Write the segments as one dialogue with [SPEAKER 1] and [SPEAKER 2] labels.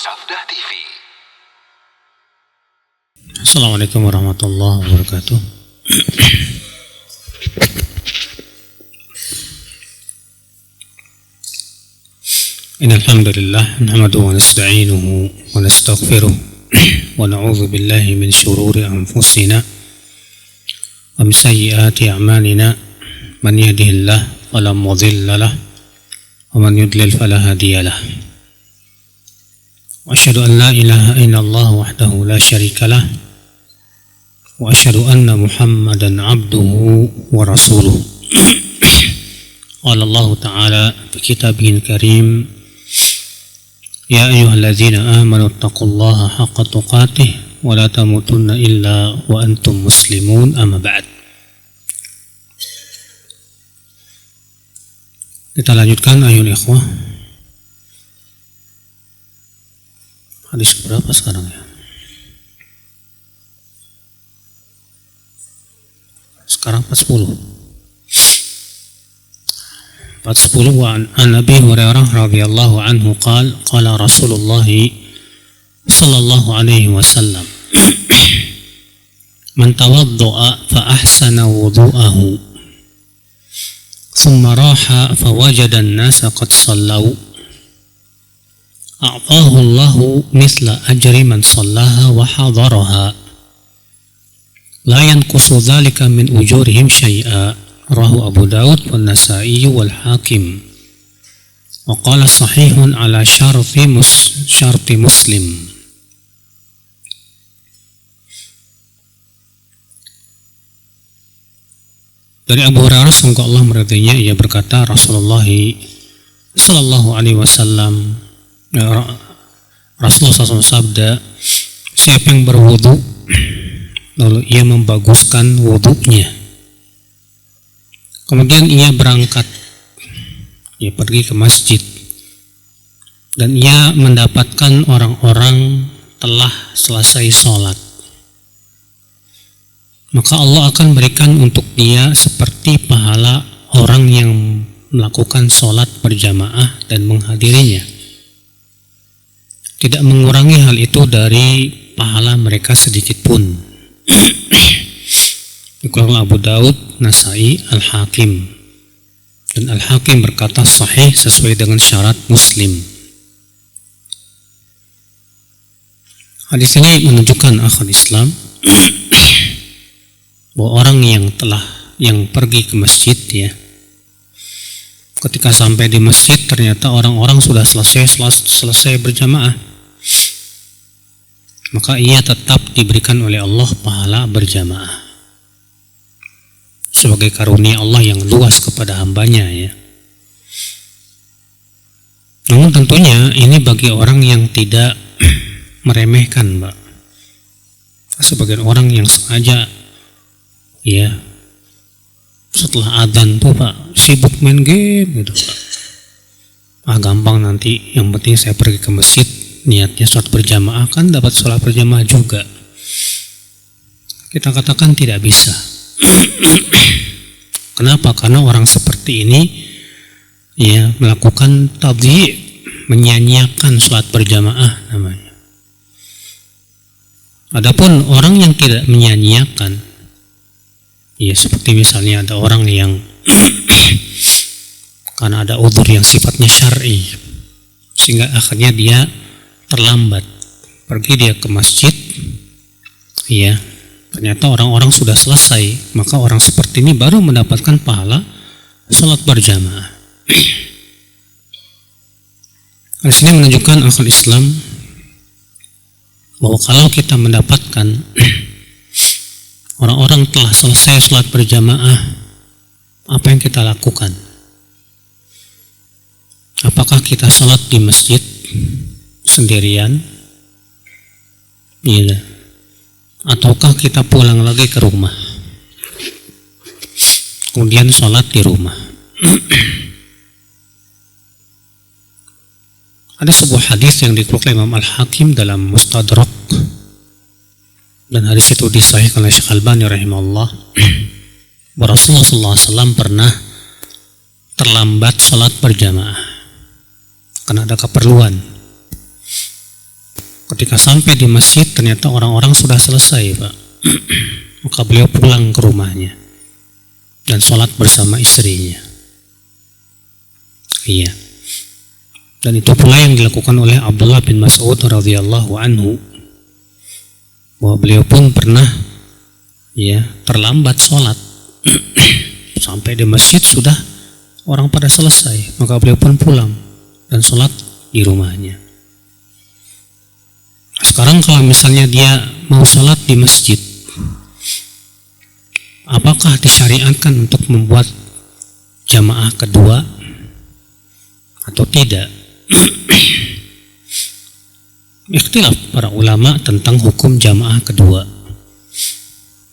[SPEAKER 1] Sabda TV.
[SPEAKER 2] Assalamualaikum warahmatullahi wabarakatuh. Innal hamdalillah nahmaduhu wa nasta'inuhu wa nastaghfiruh wa na'udzu billahi min shururi anfusina wa min sayyiati a'malina. Man yahdihillahu fala mudilla lahu wa man yudlil fala hadiya lahu. Wa asyhadu an la ilaha illallah wahdahu la syarika lah wa asyhadu anna Muhammadan abduhu wa rasuluh. Qala Allah Ta'ala fi kitabihil karim, ya ayyuhalladzina amanu taqullaha haqqa tuqatih wa la tamutunna illa wa antum muslimun, amma ba'd. Kita lanjutkan ayol ikhwah. Hadis berapa sekarang ya? Sekarang 40. Wa an Abi Hurairah radhiyallahu anhu qala Rasulullah sallallahu alaihi wasallam, man tawadda'a fa ahsana wudu'ahu thumma raha fa wajada an-nasa qad sallau a'tahu Allahu mithla ajri man sallaha wa hadaraha la yanqusu dhalika min ujurihim syai'a. Rawahu Abu Daud wal Nasa'i wal Hakim wa qala sahihun ala syarti Muslim. Dari Abu Hurairah semoga Allah meridainya, ia berkata, Rasulullah sallallahu alaihi wasallam, Rasulullah SAW sabda, siapa yang berwudu lalu ia membaguskan wudunya, kemudian ia berangkat, ia pergi ke masjid, dan ia mendapatkan orang-orang telah selesai sholat, maka Allah akan berikan untuk dia seperti pahala orang yang melakukan sholat berjamaah dan menghadirinya, tidak mengurangi hal itu dari pahala mereka sedikit pun. Dikeluarkan Abu Daud, Nasa'i, Al-Hakim, dan Al-Hakim berkata sahih sesuai dengan syarat Muslim. Hadis ini menunjukkan akhul Islam bahwa orang yang pergi ke masjid, ya, ketika sampai di masjid ternyata orang-orang sudah selesai berjamaah, maka ia tetap diberikan oleh Allah pahala berjamaah sebagai karunia Allah yang luas kepada hambanya, ya. Namun tentunya ini bagi orang yang tidak meremehkan, Mbak. Sebagian orang yang sengaja, ya, setelah adzan tuh Pak sibuk main game gitu, Pak. Gampang nanti, yang penting saya pergi ke masjid, niatnya sholat berjamaah, kan dapat sholat berjamaah juga. Kita katakan tidak bisa. Kenapa? Karena orang seperti ini, ya, melakukan tadhi', menyanyiakan sholat berjamaah namanya. Adapun orang yang tidak menyanyiakan, ya, seperti misalnya ada orang yang karena ada udzur yang sifatnya syar'i sehingga akhirnya dia terlambat, pergi dia ke masjid, ya, ternyata orang-orang sudah selesai, maka orang seperti ini baru mendapatkan pahala sholat berjamaah. Di sini menunjukkan akal Islam bahwa kalau kita mendapatkan orang-orang telah selesai sholat berjamaah, apa yang kita lakukan? Apakah kita sholat di masjid sendirian? Iya. Ataukah kita pulang lagi ke rumah, kemudian sholat di rumah? Ada sebuah hadis yang dikeluarkan Imam Al-Hakim dalam Mustadrak, dan hadis itu disahihkan oleh Syekh Albani rahimahullah, bahwa Rasulullah SAW pernah terlambat sholat berjamaah karena ada keperluan. Ketika sampai di masjid ternyata orang-orang sudah selesai, Pak. Maka beliau pulang ke rumahnya dan sholat bersama istrinya. Iya. Dan itu pula yang dilakukan oleh Abdullah bin Mas'ud radhiyallahu anhu. Bahwa beliau pun pernah terlambat sholat. Sampai di masjid sudah orang pada selesai, maka beliau pun pulang dan sholat di rumahnya. Sekarang kalau misalnya dia mau sholat di masjid, apakah disyariatkan untuk membuat jamaah kedua atau tidak? Ikhtilaf para ulama tentang hukum jamaah kedua.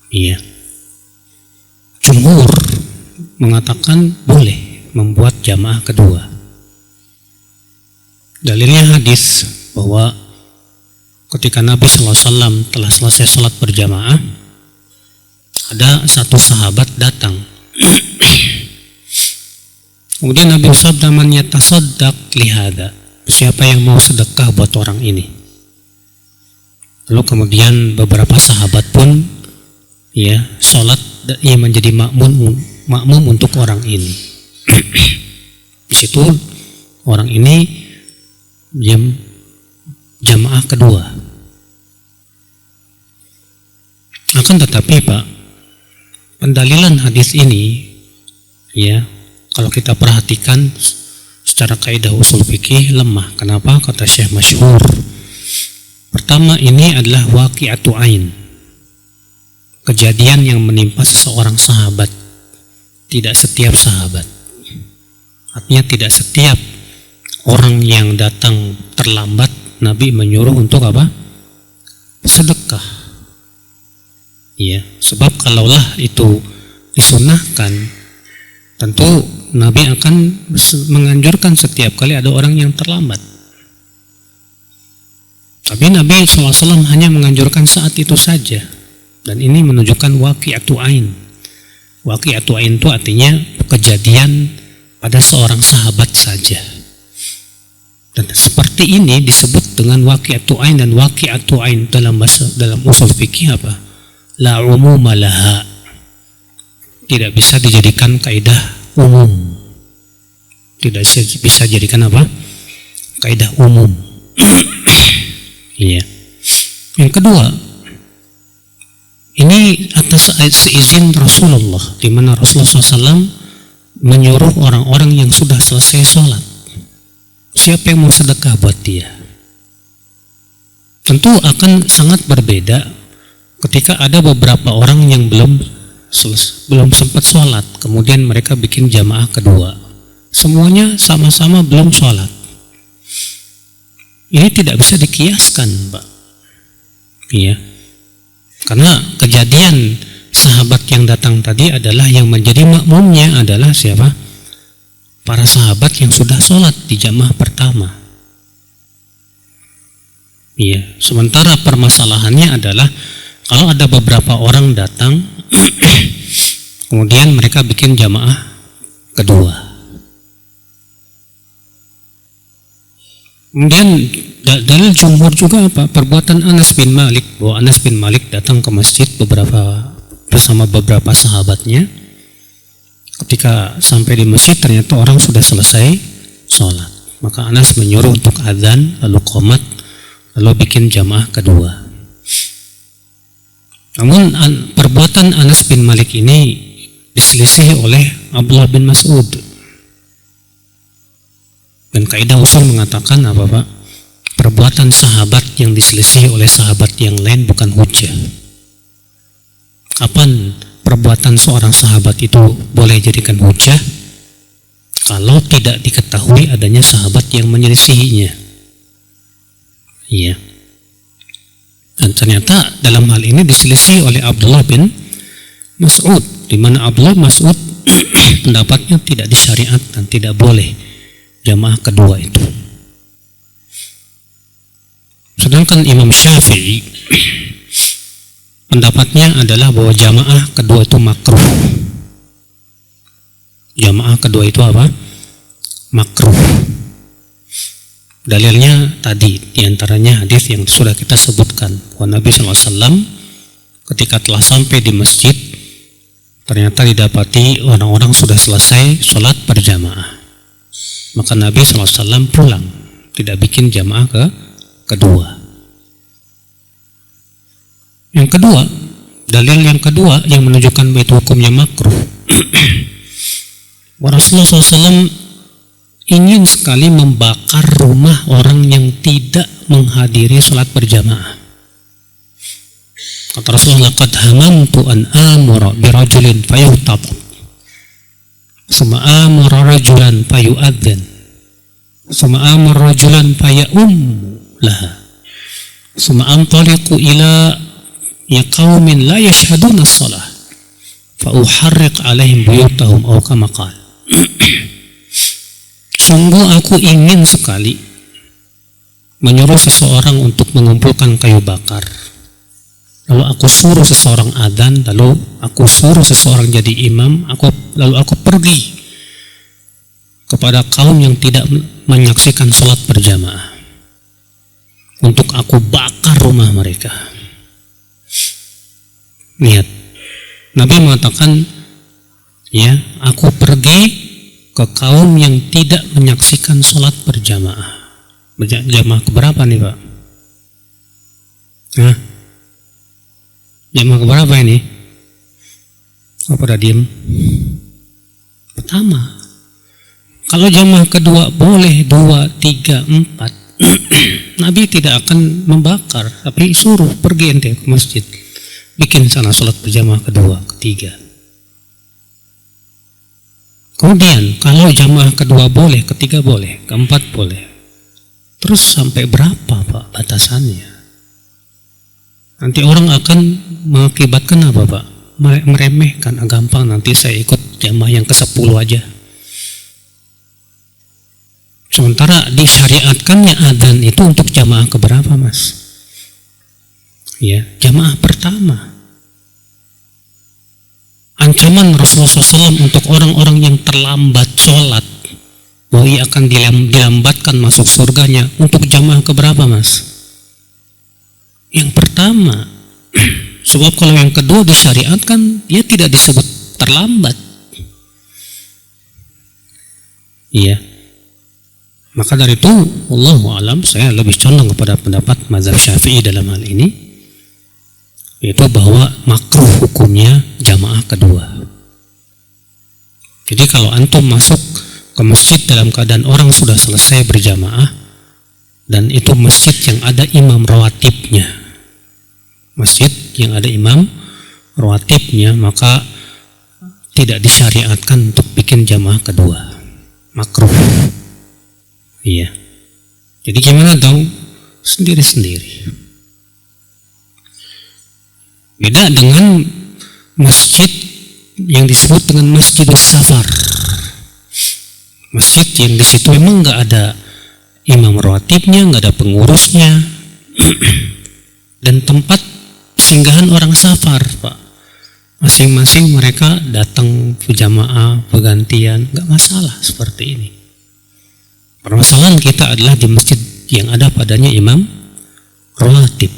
[SPEAKER 2] Iya. Jumhur mengatakan boleh membuat jamaah kedua. Dalilnya hadis bahwa ketika Nabi SAW telah selesai sholat berjamaah, ada satu sahabat datang. Kemudian Nabi bersabda, "Man yatasaddaq lihada." Siapa yang mau sedekah buat orang ini? Lalu kemudian beberapa sahabat pun sholat menjadi makmum untuk orang ini. Di situ orang ini jamaah kedua. Akan tetapi Pak, pendalilan hadis ini kalau kita perhatikan secara kaidah usul fikih lemah. Kenapa? Kata Syekh Masyhur. Pertama, ini adalah waqi'atu ain. Kejadian yang menimpa seseorang sahabat, tidak setiap sahabat. Artinya tidak setiap orang yang datang terlambat Nabi menyuruh untuk apa? Sedekah. Sebab kalaulah itu disunahkan, tentu Nabi akan menganjurkan setiap kali ada orang yang terlambat. Tapi Nabi SAW hanya menganjurkan saat itu saja. Dan ini menunjukkan waqi'atu ain. Waqi'atu ain itu artinya kejadian pada seorang sahabat saja. Dan seperti ini disebut dengan waqi'atu ain, dan waqi'atu ain dalam usul fikih apa? La umuma laha. Tidak bisa dijadikan kaidah umum. Tidak bisa dijadikan apa? Kaidah umum. Iya. Yang kedua, ini atas seizin Rasulullah, di mana Rasulullah SAW menyuruh orang-orang yang sudah selesai sholat, siapa yang mau sedekah buat dia. Tentu akan sangat berbeda ketika ada beberapa orang yang belum sempat sholat, kemudian mereka bikin jamaah kedua, semuanya sama-sama belum sholat. Ini tidak bisa dikiaskan, Pak. Iya. Karena kejadian sahabat yang datang tadi adalah yang menjadi makmumnya adalah siapa? Para sahabat yang sudah sholat di jamaah pertama. Iya. Sementara permasalahannya adalah kalau ada beberapa orang datang, kemudian mereka bikin jamaah kedua. Kemudian dalil jumhur juga apa? Perbuatan Anas bin Malik, bahwa Anas bin Malik datang ke masjid bersama beberapa sahabatnya. Ketika sampai di masjid ternyata orang sudah selesai sholat, maka Anas menyuruh untuk adzan, lalu qomat, lalu bikin jamaah kedua. Namun perbuatan Anas bin Malik ini diselisih oleh Abdullah bin Mas'ud. Dan kaidah usul mengatakan apa, Pak? Perbuatan sahabat yang diselisih oleh sahabat yang lain bukan hujjah. Kapan perbuatan seorang sahabat itu boleh jadikan hujjah? Kalau tidak diketahui adanya sahabat yang menyelisihinya. Iya. Dan ternyata dalam hal ini diselisih oleh Abdullah bin Mas'ud, di mana Abdullah Mas'ud pendapatnya tidak disyariatkan, tidak boleh jamaah kedua itu. Sedangkan Imam Syafi'i pendapatnya adalah bahwa jamaah kedua itu makruh. Jamaah kedua itu apa? Makruh. Dalilnya tadi diantaranya hadis yang sudah kita sebutkan bahwa Nabi SAW ketika telah sampai di masjid ternyata didapati orang-orang sudah selesai sholat berjamaah. Maka Nabi SAW pulang, tidak bikin jamaah kedua. Yang kedua, dalil yang kedua yang menunjukkan bahwa itu hukumnya makruh. Rasulullah SAW ingin sekali membakar rumah orang yang tidak menghadiri sholat berjamaah. Kata Rasulullah, "Qad hamamtu an amura birajulin fayuhtab, summa amura rajulan fayu'adzan, summa amura rajulan faya'um laha, summa antaliqu ila qaumin la yashhaduna as-salah fa uharriq alaihim buyutahum aw kama qala." Sungguh aku ingin sekali menyuruh seseorang untuk mengumpulkan kayu bakar, lalu aku suruh seseorang adzan, lalu aku suruh seseorang jadi imam, lalu aku pergi kepada kaum yang tidak menyaksikan sholat berjamaah untuk aku bakar rumah mereka. Lihat, Nabi mengatakan, ya, aku pergi ke kaum yang tidak menyaksikan sholat berjamaah. Jamaah keberapa nih Pak? Jamaah keberapa ini? Apa pada diem? Pertama. Kalau jamaah kedua boleh 2, 3, 4. Nabi tidak akan membakar, tapi suruh pergi ente ke masjid, bikin sana sholat berjamaah kedua, ketiga. Kemudian kalau jamaah kedua boleh, ketiga boleh, keempat boleh. Terus sampai berapa Pak batasannya? Nanti orang akan mengakibatkan apa Pak? Meremehkan, gampang nanti saya ikut jamaah yang ke-10 aja. Sementara disyariatkannya adzan itu untuk jamaah keberapa Mas? Ya, jamaah pertama. Ancaman Rasulullah SAW untuk orang-orang yang terlambat sholat, bahwa ia akan dilambatkan masuk surganya, untuk jamaah keberapa Mas? Yang pertama. Sebab kalau yang kedua disyariatkan, dia tidak disebut terlambat. Iya. Maka dari itu, wallahu a'lam, saya lebih condong kepada pendapat mazhab Syafi'i dalam hal ini, yaitu bahwa makruh hukumnya jamaah kedua. Jadi kalau antum masuk ke masjid dalam keadaan orang sudah selesai berjamaah, dan itu masjid yang ada imam rawatibnya, maka tidak disyariatkan untuk bikin jamaah kedua, makruh. Iya. Jadi gimana dong? Sendiri-sendiri. Beda dengan masjid yang disebut dengan masjidus safar. Masjid yang di situ memang nggak ada imam rawatibnya, nggak ada pengurusnya, dan tempat singgahan orang safar, Pak. Masing-masing mereka datang berjamaah, bergantian, nggak masalah seperti ini. Permasalahan kita adalah di masjid yang ada padanya imam rawatib.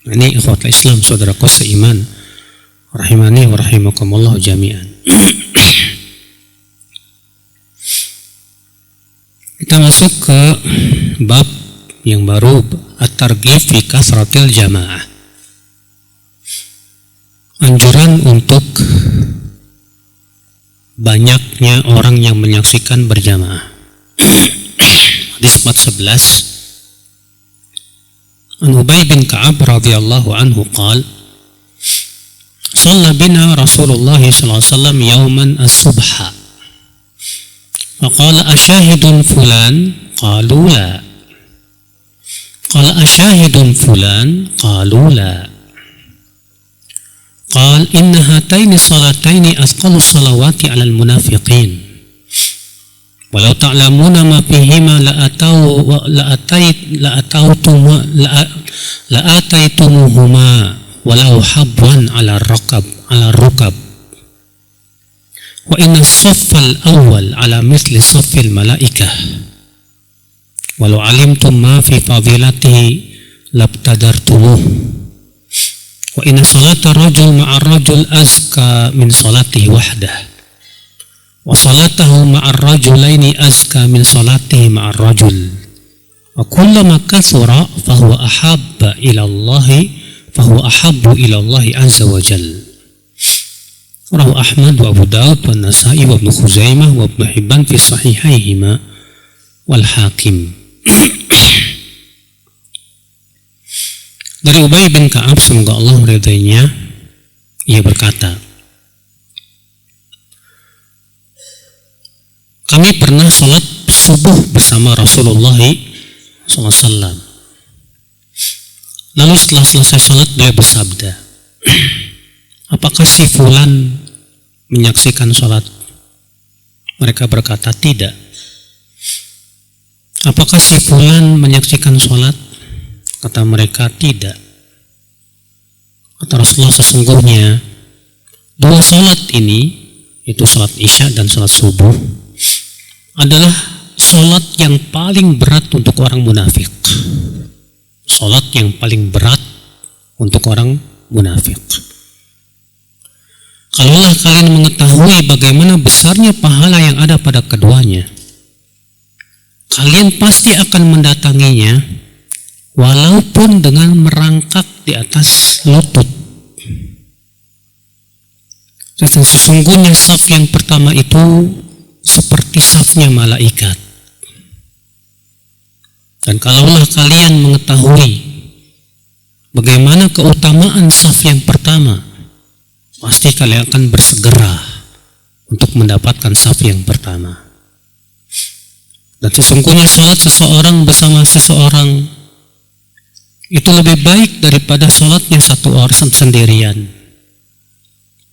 [SPEAKER 2] Ini ikhwatul Islam, saudaraku seiman, rahimani wa rahimakumullah jami'an. Kita masuk ke bab yang baru, at-targhib fi kasratil jamaah. Anjuran untuk banyaknya orang yang menyaksikan berjamaah. Hadis 411. An Ubay bin Ka'ab radhiyallahu anhu qala shalla bina Rasulullah sallallahu alaihi wasallam yawman as-subha faqala ashahidun fulan qalu la qala ashahidun fulan qalu la qala inna hataini salataini asqalu salawati 'alal munafiqin walau ta'lamuna ma fihima la'ataitumuhuma walau habwan ala rukab wa inna as-saffal awwal ala misli saffil malaikah walau alimtum ma fi fadilatihi labtadartumuh wa inna salata rajul ma'ar rajul azka min salatihi wahdah wa salatahu ma'ar rajulaini azka min salatihi ma'ar rajul wa kullama kathura fahuwa ahabba ila Allahi fahuwa ahabbu ila Allahi azza wa jalla. Rawahu Ahmad wa Abu Daud wa Nasa'i wa Ibnu Khuzaimah wa Ibnu Hibban fi sahihaihima wal Hakim. Dari Ubay bin Ka'ab, semoga Allah meridainya, ia berkata, kami pernah sholat subuh bersama Rasulullah SAW. Lalu setelah selesai sholat beliau bersabda, apakah si fulan menyaksikan sholat? Mereka berkata, tidak. Apakah si fulan menyaksikan sholat? Kata mereka, tidak. Kata Rasulullah, sesungguhnya dua sholat ini, itu sholat isya dan sholat subuh, adalah sholat yang paling berat untuk orang munafik. Sholat yang paling berat untuk orang munafik. Kalaulah kalian mengetahui bagaimana besarnya pahala yang ada pada keduanya, kalian pasti akan mendatanginya walaupun dengan merangkak di atas lutut. Dan sesungguhnya saf yang pertama itu seperti safnya malaikat. Dan kalaulah kalian mengetahui bagaimana keutamaan saf yang pertama, pasti kalian akan bersegera untuk mendapatkan saf yang pertama. Dan sesungguhnya sholat seseorang bersama seseorang itu lebih baik daripada sholatnya satu orang sendirian.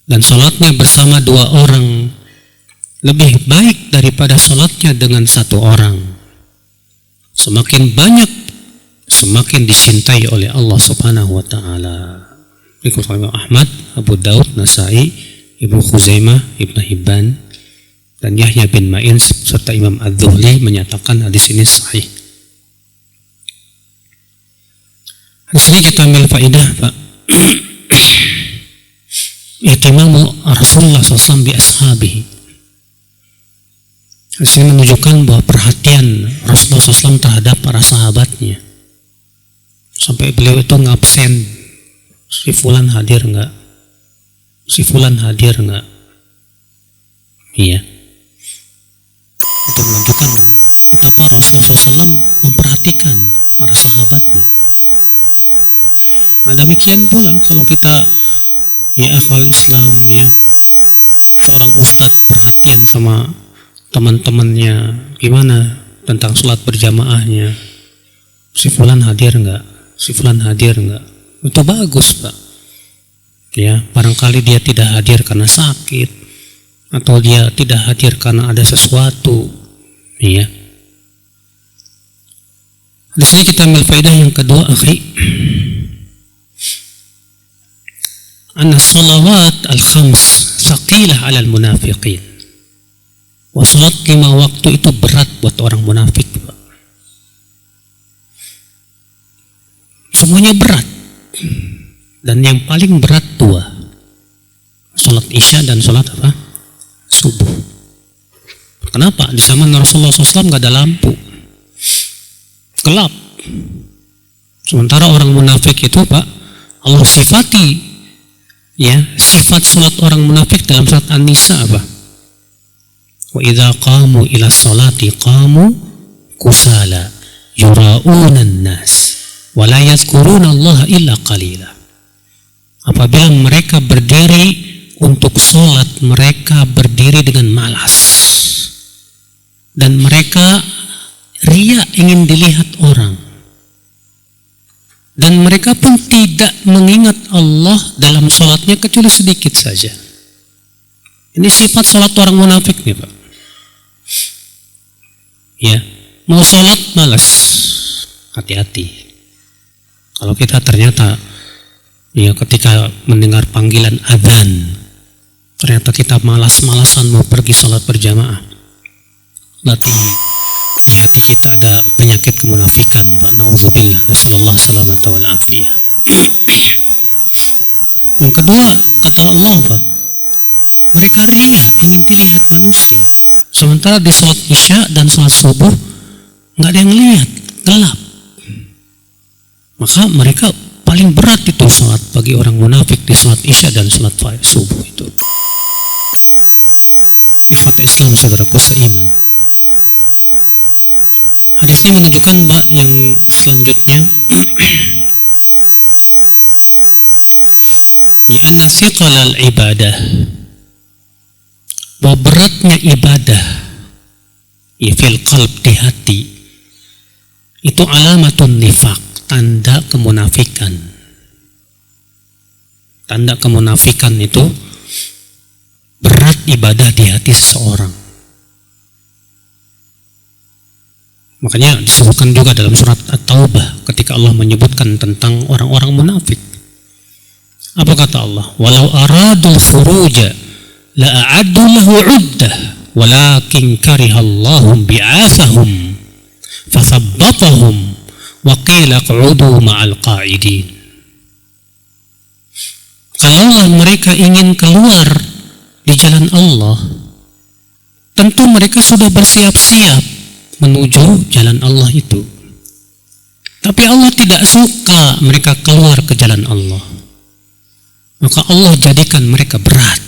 [SPEAKER 2] Dan sholatnya bersama dua orang lebih baik daripada sholatnya dengan satu orang. Semakin banyak, semakin dicintai oleh Allah Subhanahu wa Ta'ala. Imam Ahmad, Abu Daud, Nasa'i, Ibnu Khuzaimah, Ibnu Hibban, dan Yahya bin Ma'in serta Imam Adz-Dzuhli menyatakan hadis ini sahih. Di sini kita ambil faedah, Pak. Ihtimamu Rasulullah SAW bi ashabihi. Di sini menunjukkan bahwa perhatian Rasulullah SAW terhadap para sahabatnya. Sampai beliau itu ngabsen, si fulan hadir enggak? Si fulan hadir enggak? Iya. Itu menunjukkan betapa Rasulullah SAW memperhatikan para sahabatnya. Nah, demikian pula kalau kita, ya akhwal Islam, ya, seorang ustadz perhatian sama teman-temannya, gimana tentang sholat berjamaahnya, si fulan hadir enggak, si fulan hadir enggak, itu bagus, Pak. Ya, barangkali dia tidak hadir karena sakit, atau dia tidak hadir karena ada sesuatu, ya. Di sini kita ambil faedah yang kedua, akhi. Anna salawat al-khams saqilah 'alal munafiqin. Wa salat 5 waktu itu berat buat orang munafik, Pak. Semuanya berat. Dan yang paling berat dua. Salat isya dan salat apa? Subuh. Kenapa? Di zaman Rasulullah SAW gak ada lampu. Gelap. Sementara orang munafik itu, Pak, Allah sifati, ya, sifat salat orang munafik dalam surat An-Nisa apa? Wa idza qamu ila sholati qamu kusala yura'una an-nas wa la yadhkuruna Allah illa qalila. Apabila mereka berdiri untuk sholat, mereka berdiri dengan malas dan mereka ria, ingin dilihat orang. Dan mereka pun tidak mengingat Allah dalam sholatnya kecuali sedikit saja. Ini sifat sholat orang munafik nih, Pak. Ya, mau sholat malas, hati-hati. Kalau kita ternyata, ya, ketika mendengar panggilan adzan, ternyata kita malas-malasan mau pergi sholat berjamaah, berarti di hati kita ada penyakit kemunafikan, Pak. Nauzubillah, nasallallahu salamata wal afiyah. Yang kedua, kata Allah, Pak, mereka ria, ingin dilihat manusia. Sementara di sholat isya dan sholat subuh nggak ada yang lihat, gelap. Maka mereka paling berat itu sholat bagi orang munafik di sholat isya dan sholat subuh itu. Ikhwat Islam, saudaraku seiman. Hadis ini menunjukkan, Mbak, yang selanjutnya ya anna thiqalal ibadah, bahwa beratnya ibadah ya fil qalb, di hati, itu alamatun nifaq, tanda kemunafikan. Tanda kemunafikan itu berat ibadah di hati seseorang. Makanya disebutkan juga dalam surat At-Taubah ketika Allah menyebutkan tentang orang-orang munafik. Apa kata Allah? Walau aradul furuja la'a'addu lahu 'uddah walakin karihallahum bi'athahum fathabbatahum wa qila q'udu ma'al qa'idin. Kalaulah mereka ingin keluar di jalan Allah, tentu mereka sudah bersiap-siap menuju jalan Allah itu. Tapi Allah tidak suka mereka keluar ke jalan Allah. Maka Allah jadikan mereka berat.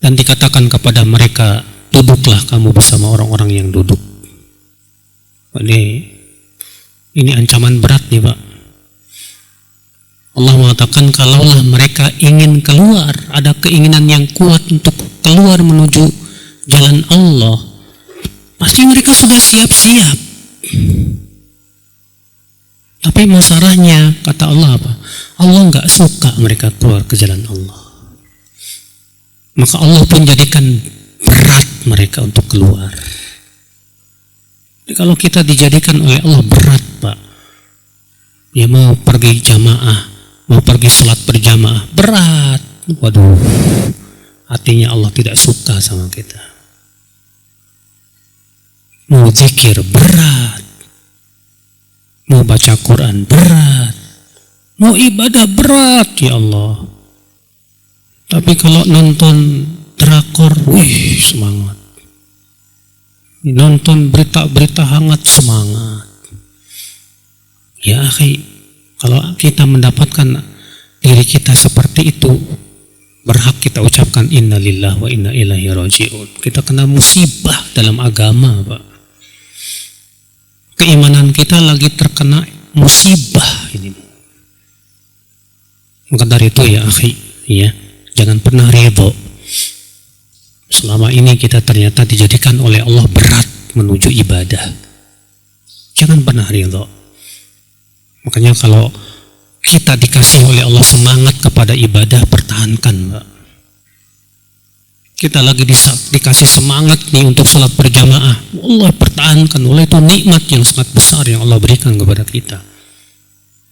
[SPEAKER 2] Dan dikatakan kepada mereka, duduklah kamu bersama orang-orang yang duduk. Ini ancaman berat nih, Pak. Allah mengatakan kalaulah mereka ingin keluar, ada keinginan yang kuat untuk keluar menuju jalan Allah, pasti mereka sudah siap-siap. Tapi masalahnya, kata Allah apa? Allah nggak suka mereka keluar ke jalan Allah. Maka Allah pun jadikan berat mereka untuk keluar. Jadi kalau kita dijadikan oleh Allah berat, Pak, ya mau pergi jamaah, mau pergi sholat berjamaah, berat. Waduh, hatinya Allah tidak suka sama kita. Mau zikir berat, mau baca Quran berat, mau ibadah berat, ya Allah. Tapi kalau nonton drakor, wih, semangat. Nonton berita-berita hangat, semangat. Ya akhi, kalau kita mendapatkan diri kita seperti itu, berhak kita ucapkan innalillahi wa inna ilaihi raji'un. Kita kena musibah dalam agama, Pak. Keimanan kita lagi terkena musibah ini. Maka dari itu ya akhi, ya, jangan pernah ridho selama ini kita ternyata dijadikan oleh Allah berat menuju ibadah. Jangan pernah ridho. Makanya kalau kita dikasih oleh Allah semangat kepada ibadah, pertahankan, Mbak. Kita lagi dikasih semangat nih untuk sholat berjamaah, Allah pertahankan. Oleh itu nikmat yang sangat besar yang Allah berikan kepada kita.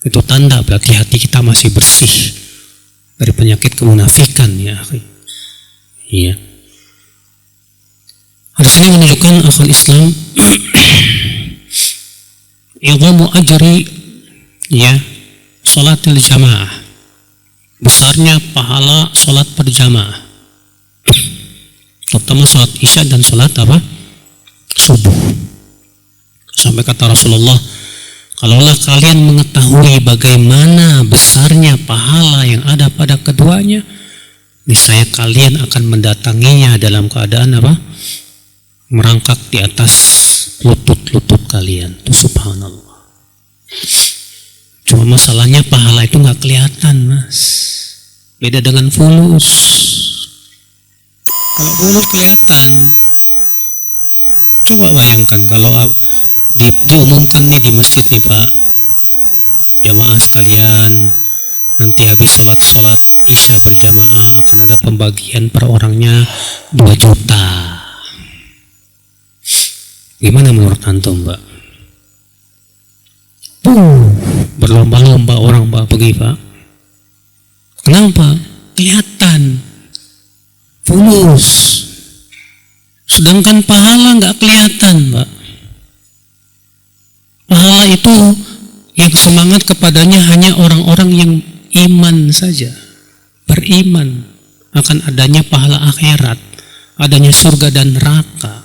[SPEAKER 2] Itu tanda berarti hati kita masih bersih dari penyakit kemunafikan, ya akhi. Iya. Hadis ini menunjukkan akal Islam idhamu ajri, ya, sholatil jamaah, besarnya pahala sholat berjamaah, terutama sholat isya dan sholat apa? Subuh. Sampai kata Rasulullah, kalaulah kalian mengetahui bagaimana besarnya pahala yang ada pada keduanya, niscaya kalian akan mendatanginya dalam keadaan apa? Merangkak di atas lutut-lutut kalian. Itu subhanallah. Cuma masalahnya pahala itu nggak kelihatan, Mas. Beda dengan fulus. Kalau fulus kelihatan. Coba bayangkan kalau diumumkan nih di masjid nih, Pak, jamaah sekalian, nanti habis sholat isya berjamaah akan ada pembagian per orangnya 2 juta. Gimana menurut antum, Mbak? Berlomba-lomba orang, Pak, pergi, Pak. Kenapa? Kelihatan fulus. Sedangkan pahala nggak kelihatan, Pak. Pahala itu yang semangat kepadanya hanya orang-orang yang iman saja, beriman akan adanya pahala akhirat, adanya surga dan neraka.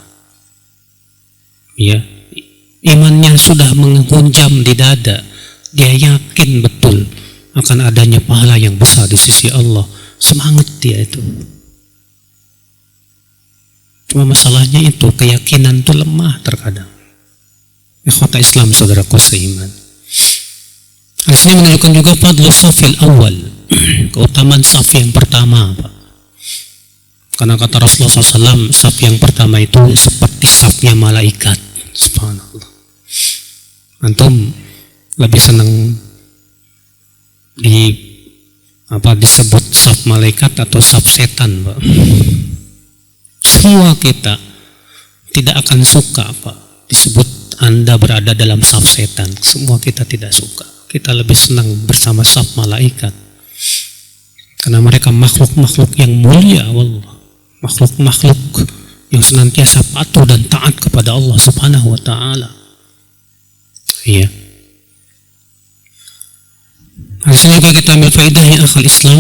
[SPEAKER 2] Ya, imannya sudah menghunjam di dada, dia yakin betul akan adanya pahala yang besar di sisi Allah. Semangat dia itu. Cuma masalahnya itu keyakinan itu lemah terkadang. Ikhwata Islam, saudaraku seiman. Hadis ini menunjukkan juga fadlu safil awal, keutamaan saf yang pertama, Pak. Karena kata Rasulullah SAW, saf yang pertama itu seperti safnya malaikat. Subhanallah. Antum lebih senang disebut saf malaikat atau saf setan, Pak? Semua kita tidak akan suka, Pak, disebut Anda berada dalam saf setan. Semua kita tidak suka. Kita lebih senang bersama saf malaikat. Karena mereka makhluk-makhluk yang mulia, wallah. Makhluk-makhluk yang senantiasa patuh dan taat kepada Allah Subhanahu wa taala. Iya. Hadis ini juga kita ambil faedah ya akhal Islam.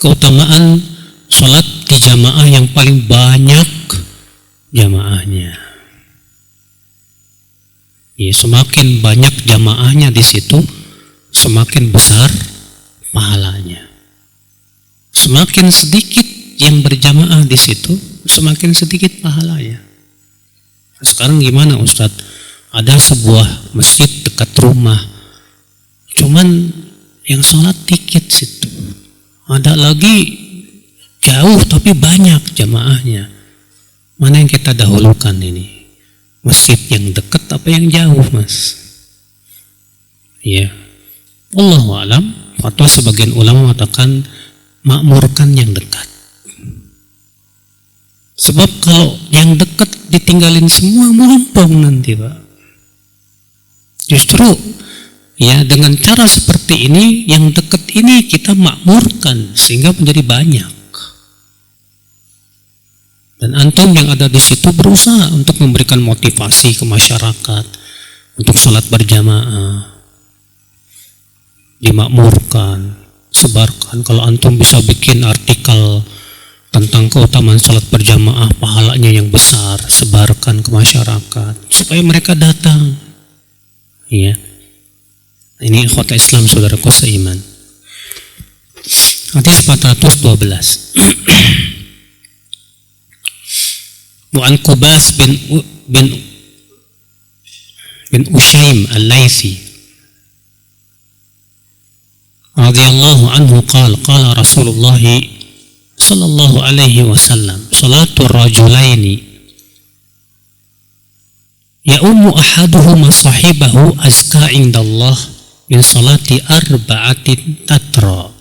[SPEAKER 2] Keutamaan sholat di jamaah yang paling banyak jamaahnya. Ya, semakin banyak jamaahnya di situ, semakin besar pahalanya. Semakin sedikit yang berjamaah di situ, semakin sedikit pahalanya. Sekarang gimana, Ustadz? Ada sebuah masjid dekat rumah, cuman yang sholat dikit situ. Ada lagi jauh tapi banyak jamaahnya. Mana yang kita dahulukan ini? Masjid yang dekat apa yang jauh, Mas? Ya, Allahu a'lam. Fatwa sebagian ulama mengatakan makmurkan yang dekat. Sebab kalau yang dekat ditinggalin semua, melompong nanti, Pak. Justru ya dengan cara seperti ini, yang dekat ini kita makmurkan sehingga menjadi banyak. Dan antum yang ada di situ berusaha untuk memberikan motivasi ke masyarakat untuk sholat berjamaah, dimakmurkan, sebarkan. Kalau antum bisa bikin artikel tentang keutamaan sholat berjamaah, pahalanya yang besar, sebarkan ke masyarakat supaya mereka datang. Iya. Ini ikhwata Islam, saudaraku seiman. Hadis 412. Mu'an Qubas bin Ushaim al-Laythi radhiyallahu anhu qala Rasulullah sallallahu alaihi wasallam, salatul rajulaini ya ummu ahaduhuma sahibahu azka indallah min salati arba'atin tatra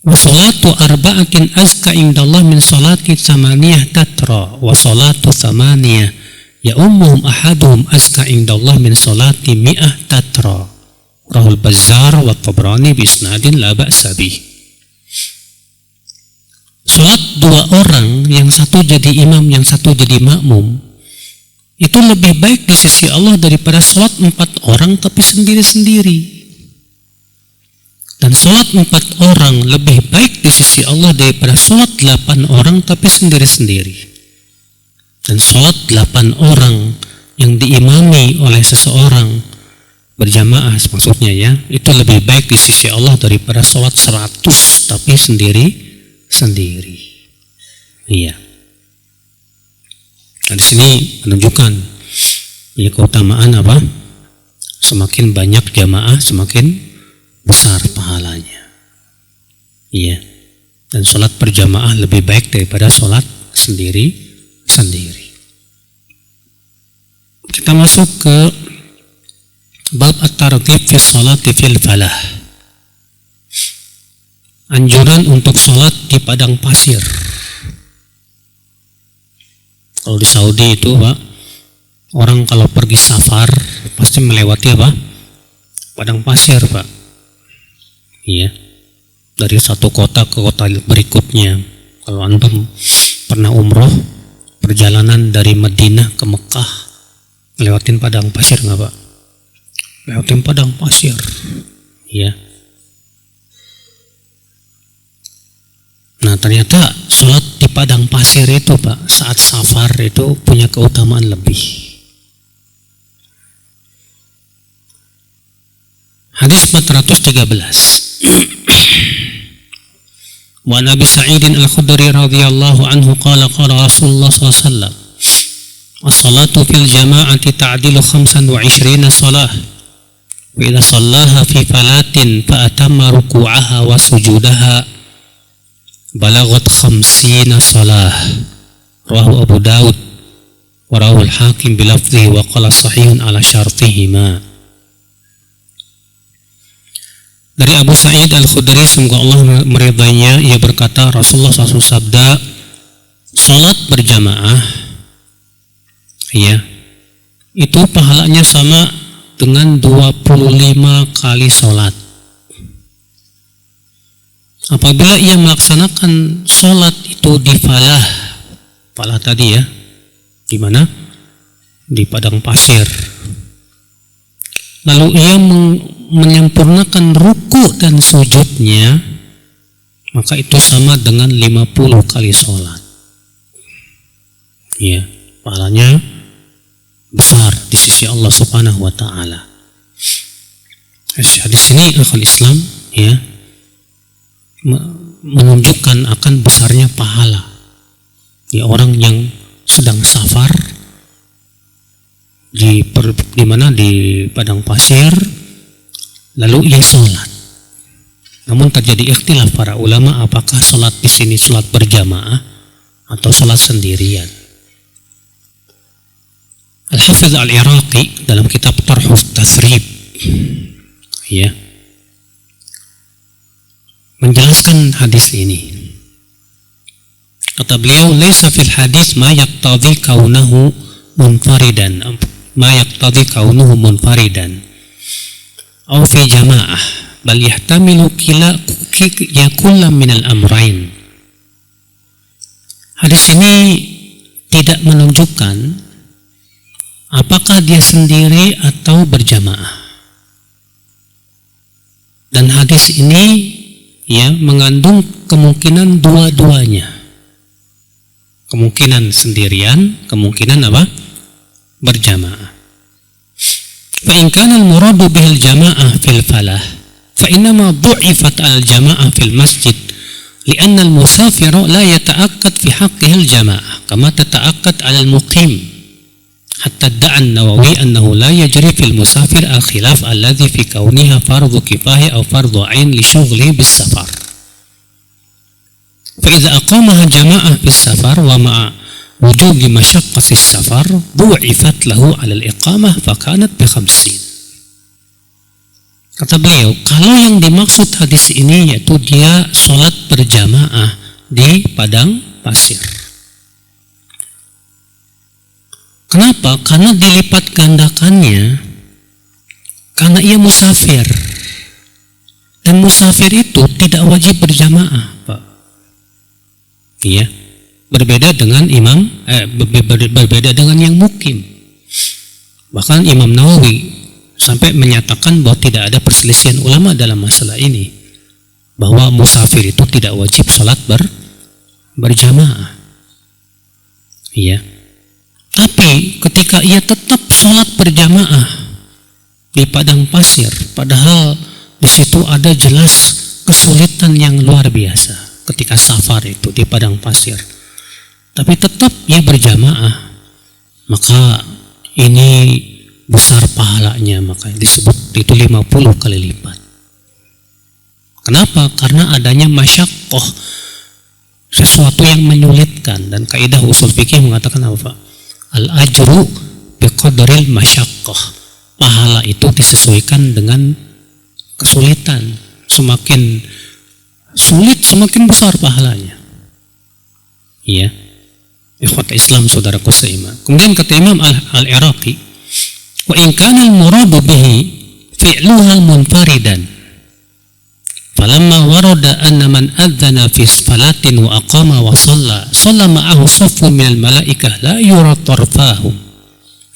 [SPEAKER 2] wa salatu arba'atin azka indallah min salati thamaniyah tatra wa salatu thamaniyah ya ummuhum ahaduhum azka indallah min salati mi'ah tatra. Rahul Bazzar wa Tabrani bi isnadin la ba'sa bih. Salat dua orang, yang satu jadi imam, yang satu jadi makmum, itu lebih baik di sisi Allah daripada salat 4 orang tapi sendiri-sendiri. Dan salat 4 orang lebih baik di sisi Allah daripada salat 8 orang tapi sendiri-sendiri. Dan salat 8 orang yang diimami oleh seseorang berjamaah maksudnya ya, itu lebih baik di sisi Allah daripada salat 100 tapi sendiri. Iya. Nah, di sini menunjukkan ya keutamaan apa? Semakin banyak jamaah semakin besar pahalanya. Iya. Dan sholat berjamaah lebih baik daripada sholat sendiri. Kita masuk ke bab at-targhib fi sholati fil falah. Anjuran untuk sholat di padang pasir. Kalau di Saudi itu, Pak, orang kalau pergi safar pasti melewati apa? Padang pasir, Pak. Iya. Dari satu kota ke kota berikutnya. Kalau antum pernah umroh, perjalanan dari Madinah ke Mekah lewatin padang pasir nggak Pak? Lewatin padang pasir, ya. Nah ternyata sholat di padang pasir itu Pak, saat safar itu punya keutamaan lebih. Hadis 413. Wa Nabi Sa'id Al-Khudri radhiyallahu anhu qala qala Rasulullah sallallahu alaihi wasallam as-salatu fil jama'ati ta'dilu 25 salah wa idza sallaha fi falatin fa atamma ruku'aha wa sujudaha balagat 50 salah. Rawahu Abu Daud wa rawahu Al-Hakim bilafdhi wa qala sahihun ala syartihima. Dari Abu Sa'id Al-Khudri, semoga Allah meridainya, ia berkata, Rasulullah SAW sabda, salat berjamaah, ya, itu pahalanya sama dengan 25 kali salat. Apabila ia melaksanakan salat itu di falah tadi ya, di mana? Di padang pasir. Lalu ia menyempurnakan ruku dan sujudnya, maka itu sama dengan 50 kali sholat. Ya, pahalanya besar di sisi Allah Subhanahu wa taala. Hadis ini akan Islam ya menunjukkan akan besarnya pahala ya orang yang sedang safar di padang pasir, lalu ia sholat. Namun terjadi ikhtilaf para ulama apakah sholat di sini sholat berjamaah atau sholat sendirian. Al-Hafidh Al-Iraqi dalam kitab Tarhuf Tathrib ya menjelaskan hadis ini. Kata beliau, "Laisa fil hadis ma yaqtadhi kaunahu munfaridan." Ma yaqtadhi kaunuhu munfaridan aw fi jamaah bal yahtamilu kullam minal amrain. Hadis ini tidak menunjukkan apakah dia sendiri atau berjamaah. Dan hadis ini ya mengandung kemungkinan dua-duanya. Kemungkinan sendirian, kemungkinan apa? Berjamaah. Fa in kana al-muradu bil jamaah fil falah fa innama du'ifat al-jamaah fil masjid li'anna al-musafir la yata'akkad fi haqqihi al-jamaah kama tata'akkad 'ala al-muqim hatta da'a an-Nawawi annahu la yajri fil musafir al-khilaf alladhi fi kauniha fardhu kifayah aw fardhu 'ain li shughlihi bis safar. Fa idza aqamaha jamaah bis safar wa ma'a wujudi masyaqqati safar du'ifat lahu 'ala al-iqamah fa kanat bi 50. Kata beliau, kalau yang dimaksud hadis ini yaitu dia sholat berjamaah di padang pasir. Kenapa? Karena dilipat gandakannya karena ia musafir. Dan musafir itu tidak wajib berjamaah, Pak. Iya. Berbeda dengan berbeda dengan yang mukim. Bahkan Imam Nawawi sampai menyatakan bahwa tidak ada perselisihan ulama dalam masalah ini, bahwa musafir itu tidak wajib sholat berjamaah. Iya. Tapi ketika ia tetap sholat berjamaah di padang pasir, padahal di situ ada jelas kesulitan yang luar biasa ketika safar itu di padang pasir, tapi tetap ia berjamaah, maka ini besar pahalanya, maka disebut itu 50 kali lipat. Kenapa? Karena adanya masyaqqah, sesuatu yang menyulitkan, dan kaidah usul fikih mengatakan apa? Al-ajru biqadril masyaqqah. Pahala itu disesuaikan dengan kesulitan. Semakin sulit, semakin besar pahalanya. Iya. Ikhwat Islam, saudaraku seiman. Kemudian kata Imam Al-Iraqi, wa in kana al-muradu bihi fi'luha munfaridan Falamma warada anna man adzana fi salatin wa aqama wa shalla ma'ahu saffun minal malaikah la yura tarfahum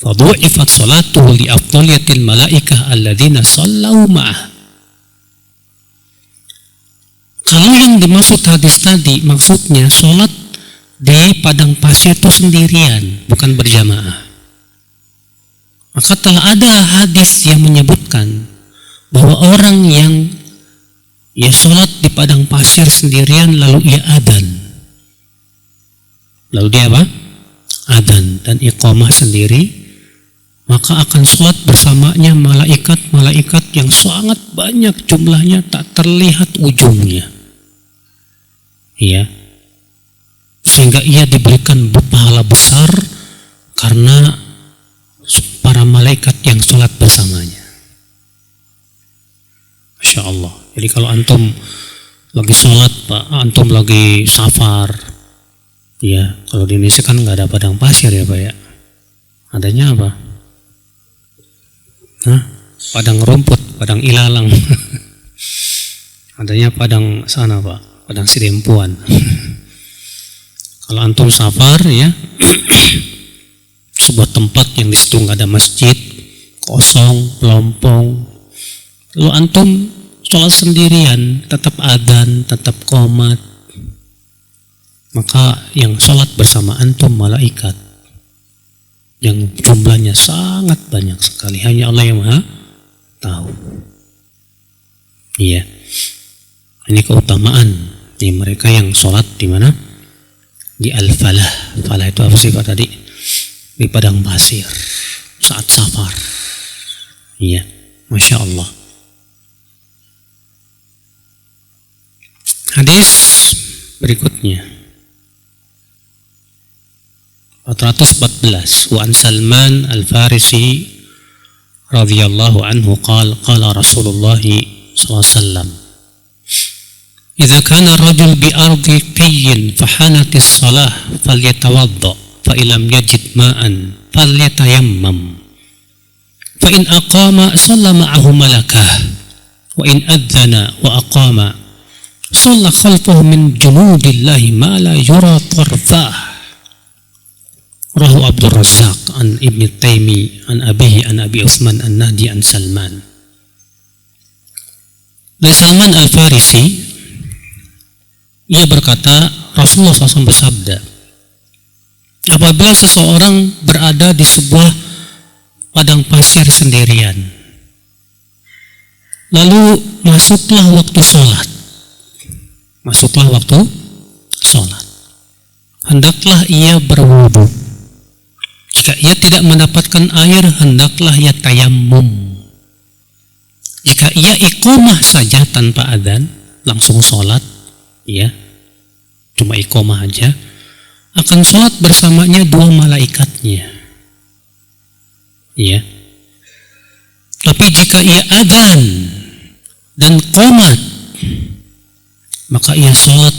[SPEAKER 2] fadhu'ifat salatuhu li afdaliyatil malaikah alladzina sallau ma'ah. Kalau yang dimaksud hadis tadi maksudnya sholat di padang pasir itu sendirian, bukan berjamaah. Maka telah ada hadis yang menyebutkan bahwa orang yang sholat di padang pasir sendirian lalu ia adzan. Lalu dia apa? Adzan dan iqamah sendiri, maka akan sholat bersamanya malaikat-malaikat yang sangat banyak jumlahnya tak terlihat ujungnya. Iya. Sehingga ia diberikan pahala besar karena para malaikat yang sholat bersamanya. Masya Allah. Jadi kalau antum lagi sholat, Pak, antum lagi safar, ya kalau di Indonesia kan nggak ada padang pasir ya Pak ya. Adanya apa? Padang rumput, padang ilalang. Adanya padang sana Pak, padang sidempuan. Kalau antum safar ya, sebuah tempat yang di situ nggak ada masjid, kosong, lompong, lalu antum sholat sendirian, tetap adzan, tetap qomat, maka yang sholat bersama antum malaikat yang jumlahnya sangat banyak sekali, hanya Allah yang Maha tahu. Iya, ini keutamaan nih mereka yang sholat di mana? Di al-falah. Falah itu apa sih Pak tadi? Di padang pasir saat safar. Iya, Masya Allah. Hadis berikutnya 414. Wa an Salman al-Farisi radhiyallahu anhu qala Rasulullah sallallahu alaihi wasallam إذا كان الرجل بأرض قي فحانت الصلاة فليتوضأ فإن لم يجد ماء فليتيمم فإن أقام صلى معه ملكه وإن أذن وأقام صلى خلفه من جنود الله ما لا يرى طرفاه. رواه عبد الرزاق عن ابن التيمي عن أبيه عن أبي عثمان النهدي عن سلمان. Dari Salman al-Farisi, ia berkata, Rasulullah SAW bersabda, apabila seseorang berada di sebuah padang pasir sendirian, lalu masuklah waktu sholat, hendaklah ia berwudu. Jika ia tidak mendapatkan air, hendaklah ia tayammum. Jika ia iqamah saja tanpa adzan, langsung sholat, ya, cuma iqamah aja, akan sholat bersamanya dua malaikatnya, ya. Tapi jika ia adzan dan qomat, maka ia sholat,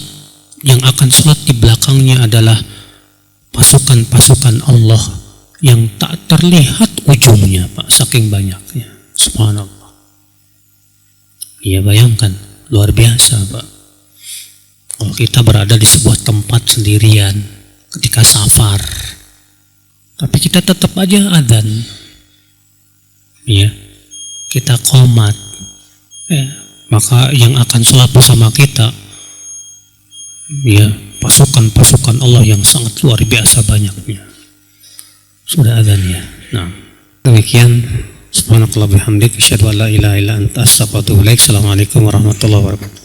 [SPEAKER 2] yang akan sholat di belakangnya adalah pasukan-pasukan Allah yang tak terlihat ujungnya, Pak, saking banyaknya. Subhanallah. Iya, bayangkan, luar biasa, Pak. Kalau kita berada di sebuah tempat sendirian ketika safar, tapi kita tetap aja adzan, ya, kita qomat, maka yang akan sholat bersama kita, ya, pasukan-pasukan Allah yang sangat luar biasa banyaknya. Sudah adzan ya. Nah, demikian. Subhanakallah bihamdik, asyhadu an la ilaha illa anta, astaghfiruka wa atubu ilaik. Assalamualaikum warahmatullahi wabarakatuh.